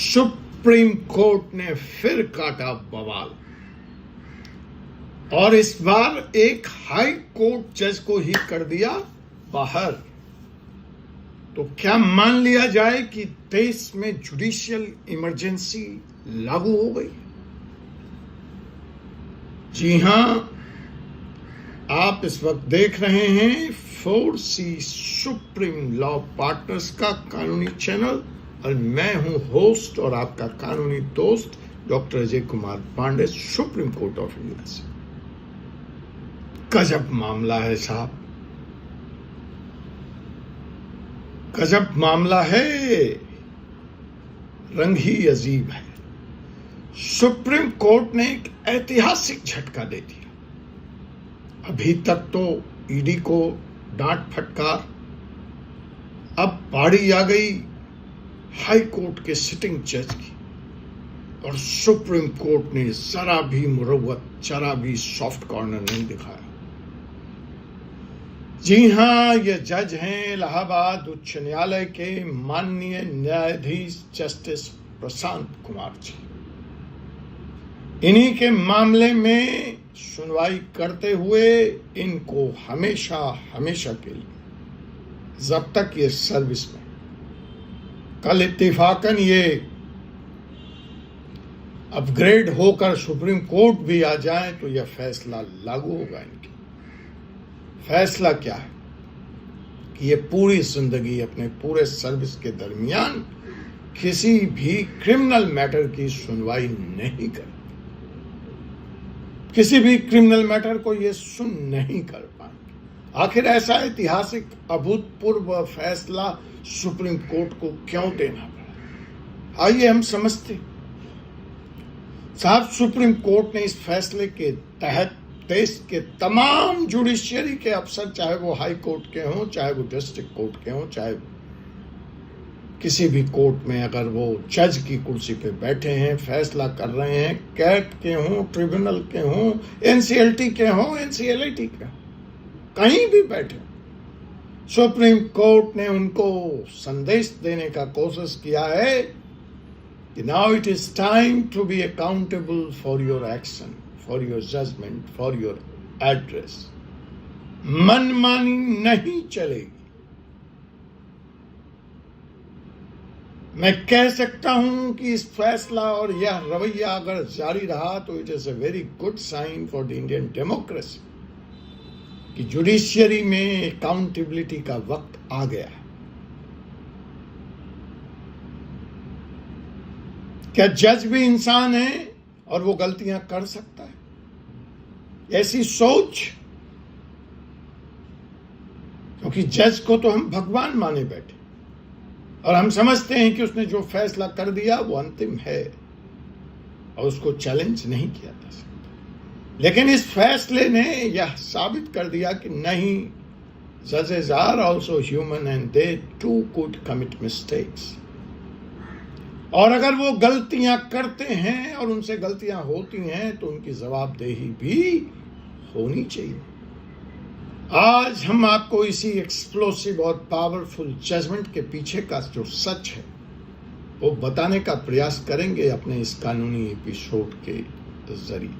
Supreme Court ने फिर काटा बवाल और इस बार एक हाई कोर्ट जज को ही कर दिया बाहर। तो क्या मान लिया जाए कि देश में जुडिशियल इमरजेंसी लागू हो गई? जी हां, आप इस वक्त देख रहे हैं 4C सुप्रीम लॉ पार्टनर्स का कानूनी चैनल और मैं हूं होस्ट और आपका कानूनी दोस्त doctor Ajay Kumar Pandey, Supreme Court of India से। गजब मामला है साहब, गजब मामला है, रंग ही अजीब है। सुप्रीम कोर्ट ने एक ऐतिहासिक झटका दे दिया। अभी तक तो ईडी को डांट फटकार, अब बारी आ गई हाई कोर्ट के सिटिंग जज की और सुप्रीम कोर्ट ने जरा भी मुरव्वत, जरा भी सॉफ्ट कॉर्नर नहीं दिखाया। जी हां, ये जज हैं इलाहाबाद उच्च न्यायालय के माननीय न्यायाधीश जस्टिस प्रशांत कुमार जी। इन्हीं के मामले में सुनवाई करते हुए इनको हमेशा हमेशा के लिए जब तक ये सर्विस में, कल इत्तेफाकन ये अपग्रेड होकर सुप्रीम कोर्ट भी आ जाए तो यह फैसला लागू होगा। इनकी फैसला क्या है कि ये पूरी जिंदगी अपने पूरे सर्विस के दरमियान किसी भी क्रिमिनल मैटर की सुनवाई नहीं कर, किसी भी क्रिमिनल मैटर को ये सुन नहीं कर पाएंगे। आखिर ऐसा ऐतिहासिक अभूतपूर्व फैसला सुप्रीम कोर्ट को क्यों देना पड़ा? आइए हम समझते हैं। साहब, सुप्रीम कोर्ट ने इस फैसले के तहत देश के तमाम जुडिशियरी के अफसर, चाहे वो हाई कोर्ट के हों, चाहे वो डिस्ट्रिक्ट कोर्ट के हों, चाहे किसी भी कोर्ट में अगर वो जज की कुर्सी पे बैठे हैं, फैसला कर रहे हैं, कैट के हों, ट्रिब्यूनल के हों, एनसीएलटी के हों, एनसीएलटी के हों, कहीं भी बैठे, सुप्रीम कोर्ट ने उनको संदेश देने का कोशिश किया है कि now it is time to be accountable for your action, for your judgment, for your address. मनमानी नहीं चलेगी। मैं कह सकता हूं कि इस फैसला और यह रवैया अगर जारी रहा तो it is a very good sign for the Indian democracy कि जुडिशियरी में अकाउंटेबिलिटी का वक्त आ गया है। क्या जज भी इंसान है और वो गलतियां कर सकता है? ऐसी सोच, क्योंकि जज को तो हम भगवान माने बैठे और हम समझते हैं कि उसने जो फैसला कर दिया वो अंतिम है और उसको चैलेंज नहीं किया जा सकता। लेकिन इस फैसले ने यह साबित कर दिया कि नहीं, जजेस are also human and they too could commit mistakes. और अगर वो गलतियां करते हैं और उनसे गलतियां होती हैं तो उनकी जवाबदेही भी होनी चाहिए। आज हम आपको इसी एक्सप्लोसिव और पावरफुल जजमेंट के पीछे का जो सच है वो बताने का प्रयास करेंगे अपने इस कानूनी एपिसोड के जरिए।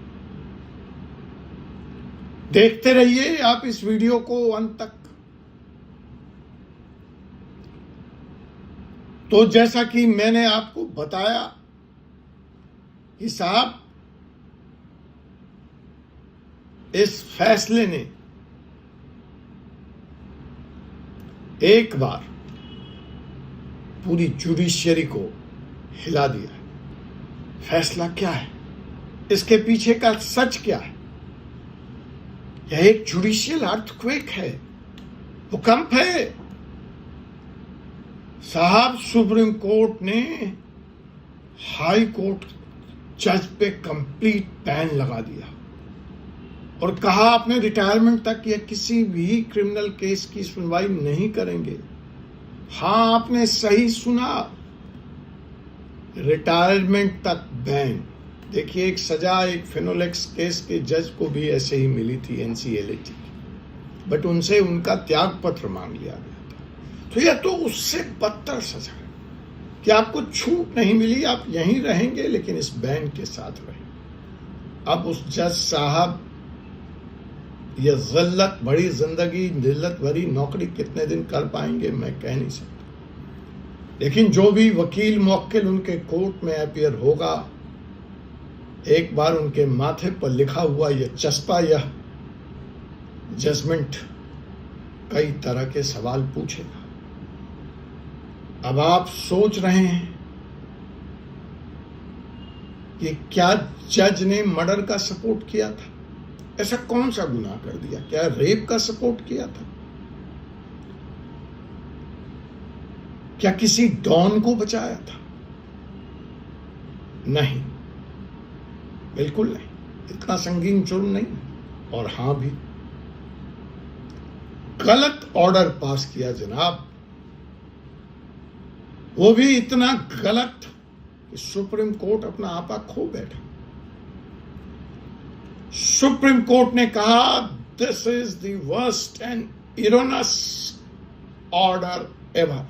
देखते रहिए आप इस वीडियो को अंत तक। तो जैसा कि मैंने आपको बताया कि साहब, इस फैसले ने एक बार पूरी जुडिशियरी को हिला दिया। फैसला क्या है, इसके पीछे का सच क्या है? यह एक जुडिशियल अर्थक्वेक है, भूकंप है। साहब, सुप्रीम कोर्ट ने हाई कोर्ट जज पे कंप्लीट बैन लगा दिया और कहा अपने रिटायरमेंट तक ये किसी भी क्रिमिनल केस की सुनवाई नहीं करेंगे। हां, आपने सही सुना, रिटायरमेंट तक बैन। देखिए, एक सजा एक फिनोलेक्स केस के जज को भी ऐसे ही मिली थी एनसीएलटी, बट उनसे उनका त्याग पत्र मांग लिया गया था। तो यह तो उससे बदतर सजा है। कि आपको छूट नहीं मिली, आप यहीं रहेंगे लेकिन इस बैंड के साथ रहें। अब उस जज साहब ये जिल्लत भरी जिंदगी, जिल्लत भरी नौकरी कितने दिन कर पाएंगे मैं कह नहीं सकता, लेकिन जो भी वकील मुवक्किल उनके कोर्ट में अपीयर होगा, एक बार उनके माथे पर लिखा हुआ यह चस्पा, यह जजमेंट कई तरह के सवाल पूछेगा। अब आप सोच रहे हैं कि क्या जज ने मर्डर का सपोर्ट किया था? ऐसा कौन सा गुनाह कर दिया? क्या रेप का सपोर्ट किया था? क्या किसी डॉन को बचाया था? नहीं, बिल्कुल नहीं, इतना संगीन जुर्म नहीं। और हां भी गलत ऑर्डर पास किया जनाब, वो भी इतना गलत कि सुप्रीम कोर्ट अपना आपा खो बैठा। सुप्रीम कोर्ट ने कहा this is the worst and erroneous order ever.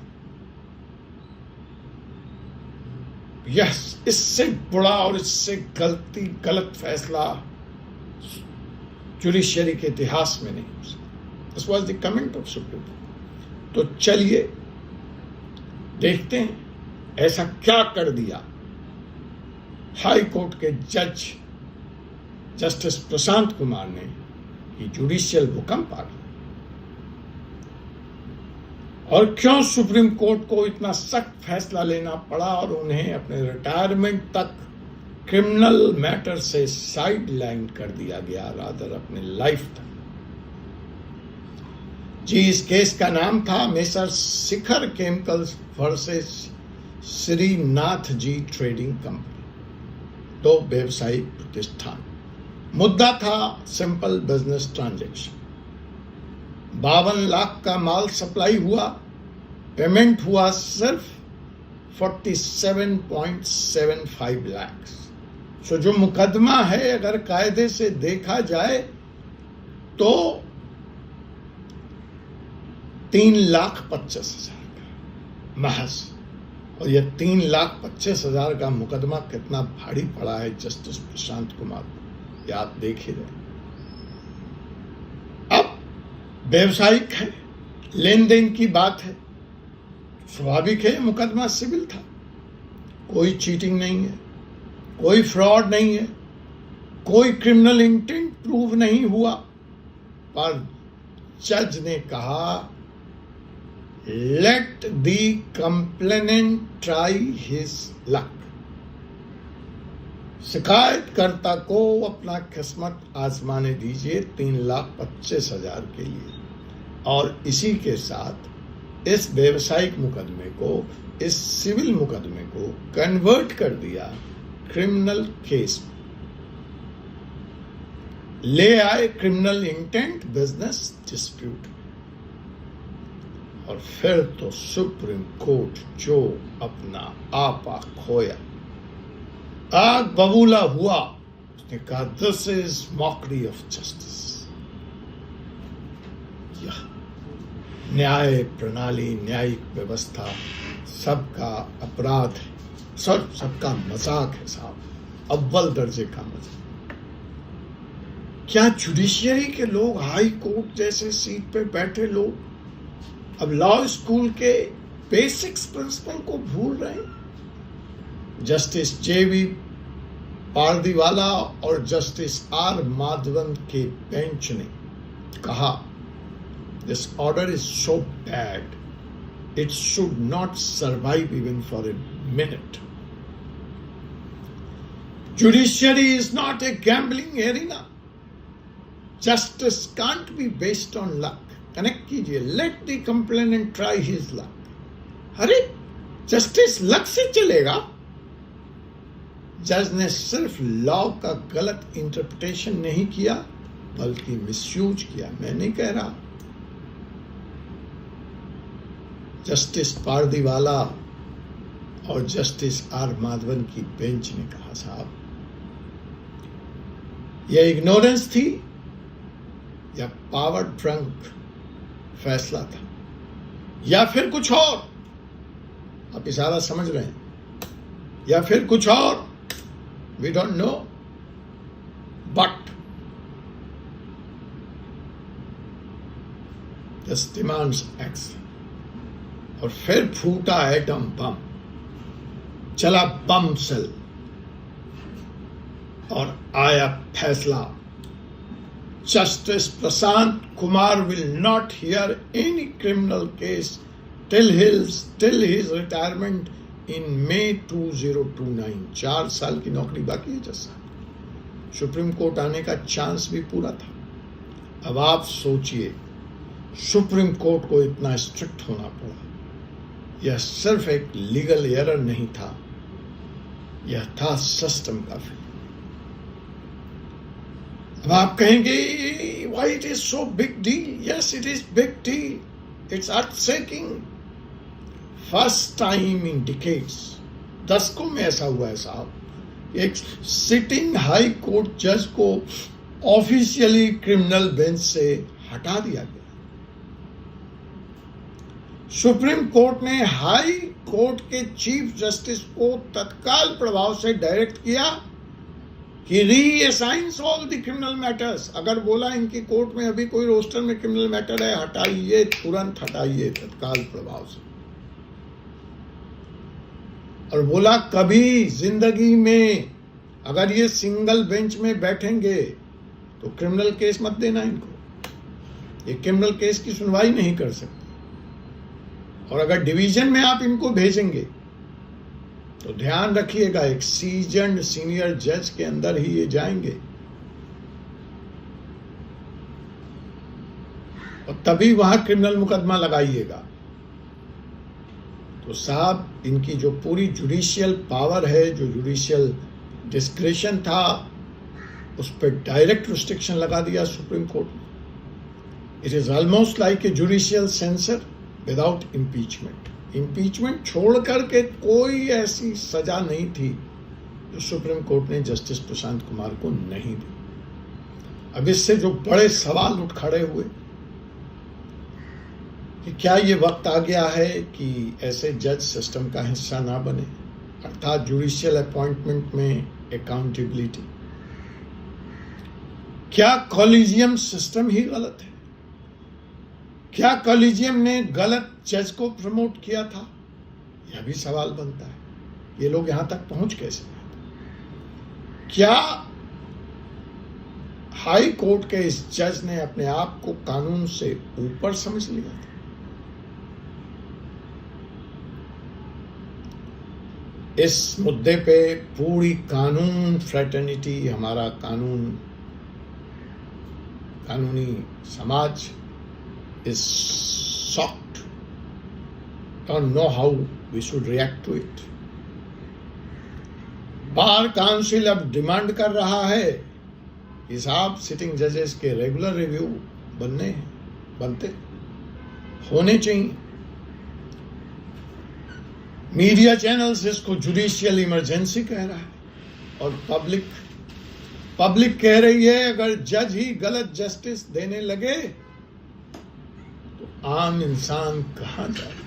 Yes, इससे बुरा और इससे गलत फैसला जुडिशरी के इतिहास में नहीं हो सकता। This was the comment of supreme court. तो चलिए देखते हैं ऐसा क्या कर दिया हाई कोर्ट के जज जस्टिस प्रशांत कुमार ने कि जुडिशियल भूकंप आ गया, और क्यों सुप्रीम कोर्ट को इतना सख्त फैसला लेना पड़ा और उन्हें अपने रिटायरमेंट तक क्रिमिनल मैटर से साइड लाइन कर दिया गया, रादर अपने लाइफ तक। जी, इस केस का नाम था मेसर शिखर chemicals versus Shrinath ji trading company, दो व्यवसायिक प्रतिष्ठान। मुद्दा था सिंपल बिजनेस ट्रांजैक्शन। 52 लाख का माल सप्लाई हुआ, पेमेंट हुआ सिर्फ 47.75 लाख। सो जो मुकदमा है अगर कायदे से देखा जाए तो 3,25,000 का महज, और यह 3,25,000 का मुकदमा कितना भारी पड़ा है जस्टिस प्रशांत कुमार को, ये आप देख ही रहे। अब व्यवसायिक है, लेन देन की बात है, स्वाभाविक है मुकदमा सिविल था, कोई चीटिंग नहीं है, कोई फ्रॉड नहीं है, कोई क्रिमिनल इंटेंट प्रूव नहीं हुआ। पर जज ने कहा late the complainant try his luck. शिकायतकर्ता को अपना किस्मत आजमाने दीजिए 3,25,000 के लिए। और इसी के साथ इस व्यवसायिक मुकदमे को, इस सिविल मुकदमे को कन्वर्ट कर दिया क्रिमिनल केस में। ले आए क्रिमिनल इंटेंट बिजनेस डिस्प्यूट। और फिर तो सुप्रीम कोर्ट जो अपना आपा खोया, आग बबूला हुआ, उसने कहा this is mockery of justice. यह न्याय प्रणाली, न्यायिक व्यवस्था सबका अपराध है, सबका मजाक है साहब, अव्वल दर्जे का मजाक। क्या जुडिशियरी के लोग, हाई कोर्ट जैसे सीट पे बैठे लोग अब लॉ स्कूल के बेसिक्स प्रिंसिपल को भूल रहे हैं? जस्टिस जेवी पारदीवाला और जस्टिस आर माधवन के बेंच ने कहा this order is so bad it should not survive even for a minute. Judiciary is not a gambling arena. Justice can't be based on luck. Connect कीजिए, let the complainant try his luck. अरे justice luck से चलेगा? जज ने सिर्फ law का गलत interpretation नहीं किया बल्कि मिसयूज किया। मैं नहीं कह रहा। जस्टिस पारदीवाला और जस्टिस आर माधवन की बेंच ने कहा साहब यह इग्नोरेंस थी या पावर ड्रंक फैसला था या फिर कुछ और। आप इशारा समझ रहे हैं, या फिर कुछ और, we don't know, but this demands action. और फिर फूटा एटम बम, चला बम सेल, और आया फैसला, justice Prashant Kumar will not here any criminal case till his retirement in May 2029। 4 साल की नौकरी बाकी है जज साहब। सुप्रीम कोर्ट आने का चांस भी पूरा था। अब आप सोचिए, सुप्रीम कोर्ट को इतना स्ट्रिक्ट होना पड़ा। यह सिर्फ एक लीगल एरर नहीं था, यह था सिस्टम का फेल। अब आप कहेंगे why it is so big deal. Yes, it is big deal, it's earth shaking. First time in decades, दशकों में ऐसा हुआ है साहब, एक सिटिंग हाई कोर्ट जज को ऑफिशियली क्रिमिनल बेंच से हटा दिया गया। सुप्रीम कोर्ट ने हाई कोर्ट के चीफ जस्टिस को तत्काल प्रभाव से डायरेक्ट किया कि रीअसाइंस ऑल द क्रिमिनल मैटर्स। अगर बोला इनकी कोर्ट में अभी कोई रोस्टर में क्रिमिनल मैटर है, हटाइए, तुरंत हटाइए तत्काल प्रभाव से। और बोला कभी जिंदगी में अगर ये सिंगल बेंच में बैठेंगे तो क्रिमिनल केस मत देना इनको, ये क्रिमिनल केस की सुनवाई नहीं कर सकते। और अगर डिवीजन में आप इनको भेजेंगे तो ध्यान रखिएगा, एक सीजन्ड सीनियर जज के अंदर ही ये जाएंगे, और तभी वहां क्रिमिनल मुकदमा लगाइएगा। तो साहब, इनकी जो पूरी जुडिशियल पावर है, जो जुडिशियल डिस्क्रिशन था, उस पर डायरेक्ट रिस्ट्रिक्शन लगा दिया सुप्रीम कोर्ट ने। It is almost like a judicial sensor without impeachment. Impeachment छोड़ करके कोई ऐसी सजा नहीं थी जो सुप्रीम कोर्ट ने जस्टिस प्रशांत कुमार को नहीं दी। अब इससे जो बड़े सवाल उठ खड़े हुए कि क्या ये वक्त आ गया है कि ऐसे जज सिस्टम का हिस्सा ना बने, अर्थात जुडिशियल अपॉइंटमेंट में अकाउंटेबिलिटी। क्या कॉलेजियम सिस्टम ही गलत है? क्या कॉलेजियम ने गलत जज को प्रमोट किया था? यह भी सवाल बनता है। ये लोग यहां तक पहुंच कैसे गए? क्या हाई कोर्ट के इस जज ने अपने आप को कानून से ऊपर समझ लिया था? इस मुद्दे पे पूरी कानून फ्रेटर्निटी, हमारा कानूनी समाज is shocked, don't know how we should react to it. Bar council अब डिमांड कर रहा है कि साहब सिटिंग जजेस के रेगुलर रिव्यू बनते होने चाहिए। मीडिया चैनल्स इसको जुडिशियल इमरजेंसी कह रहा है, और पब्लिक कह रही है अगर जज ही गलत जस्टिस देने लगे तो आम इंसान कहां जाए।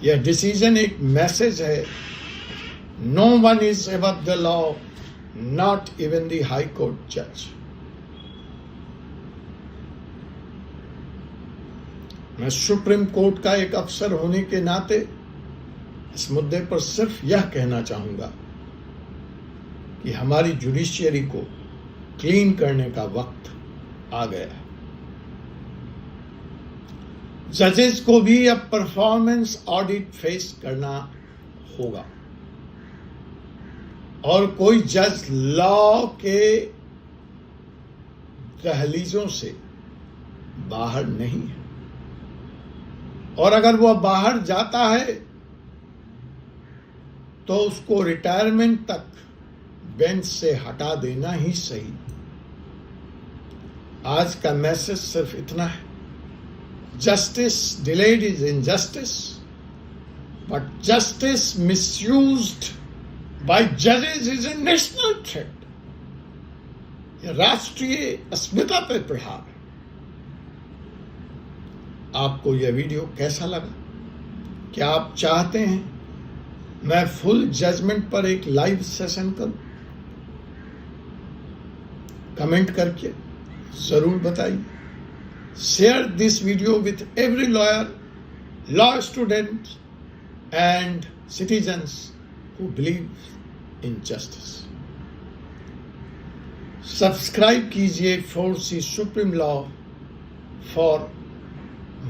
यह डिसीजन एक मैसेज है, no one is above the law, not even the high court जज। मैं सुप्रीम कोर्ट का एक अफसर होने के नाते इस मुद्दे पर सिर्फ यह कहना चाहूंगा कि हमारी जुडिशियरी को क्लीन करने का वक्त आ गया है। जजेस को भी अब परफॉर्मेंस ऑडिट फेस करना होगा, और कोई जज लॉ के दहलीजों से बाहर नहीं है, और अगर वह बाहर जाता है तो उसको रिटायरमेंट तक बेंच से हटा देना ही सही। आज का मैसेज सिर्फ इतना है, justice delayed is injustice, but justice misused by जजेस इज ए नेशनल थ्रेट। यह राष्ट्रीय अस्मिता पर प्रहार है। आपको यह वीडियो कैसा लगा क्या आप चाहते हैं मैं फुल जजमेंट पर एक लाइव सेशन करूं? कमेंट करके जरूर बताइए। Share this video with every lawyer, law student and citizens who believe in justice. Subscribe कीजिए 4C supreme law for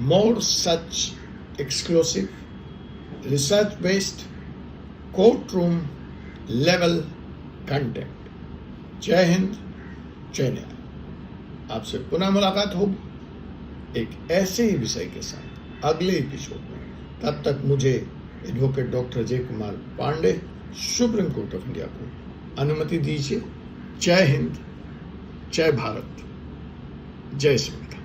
more such exclusive research based courtroom level content. जय हिंद, जय न्याय। आपसे पुनः मुलाकात होगी एक ऐसे ही विषय के साथ अगले एपिसोड में। तब तक मुझे advocate doctor Jai Kumar Pandey, Supreme Court of India को अनुमति दीजिए। जय हिंद, जय भारत, जय संविधान।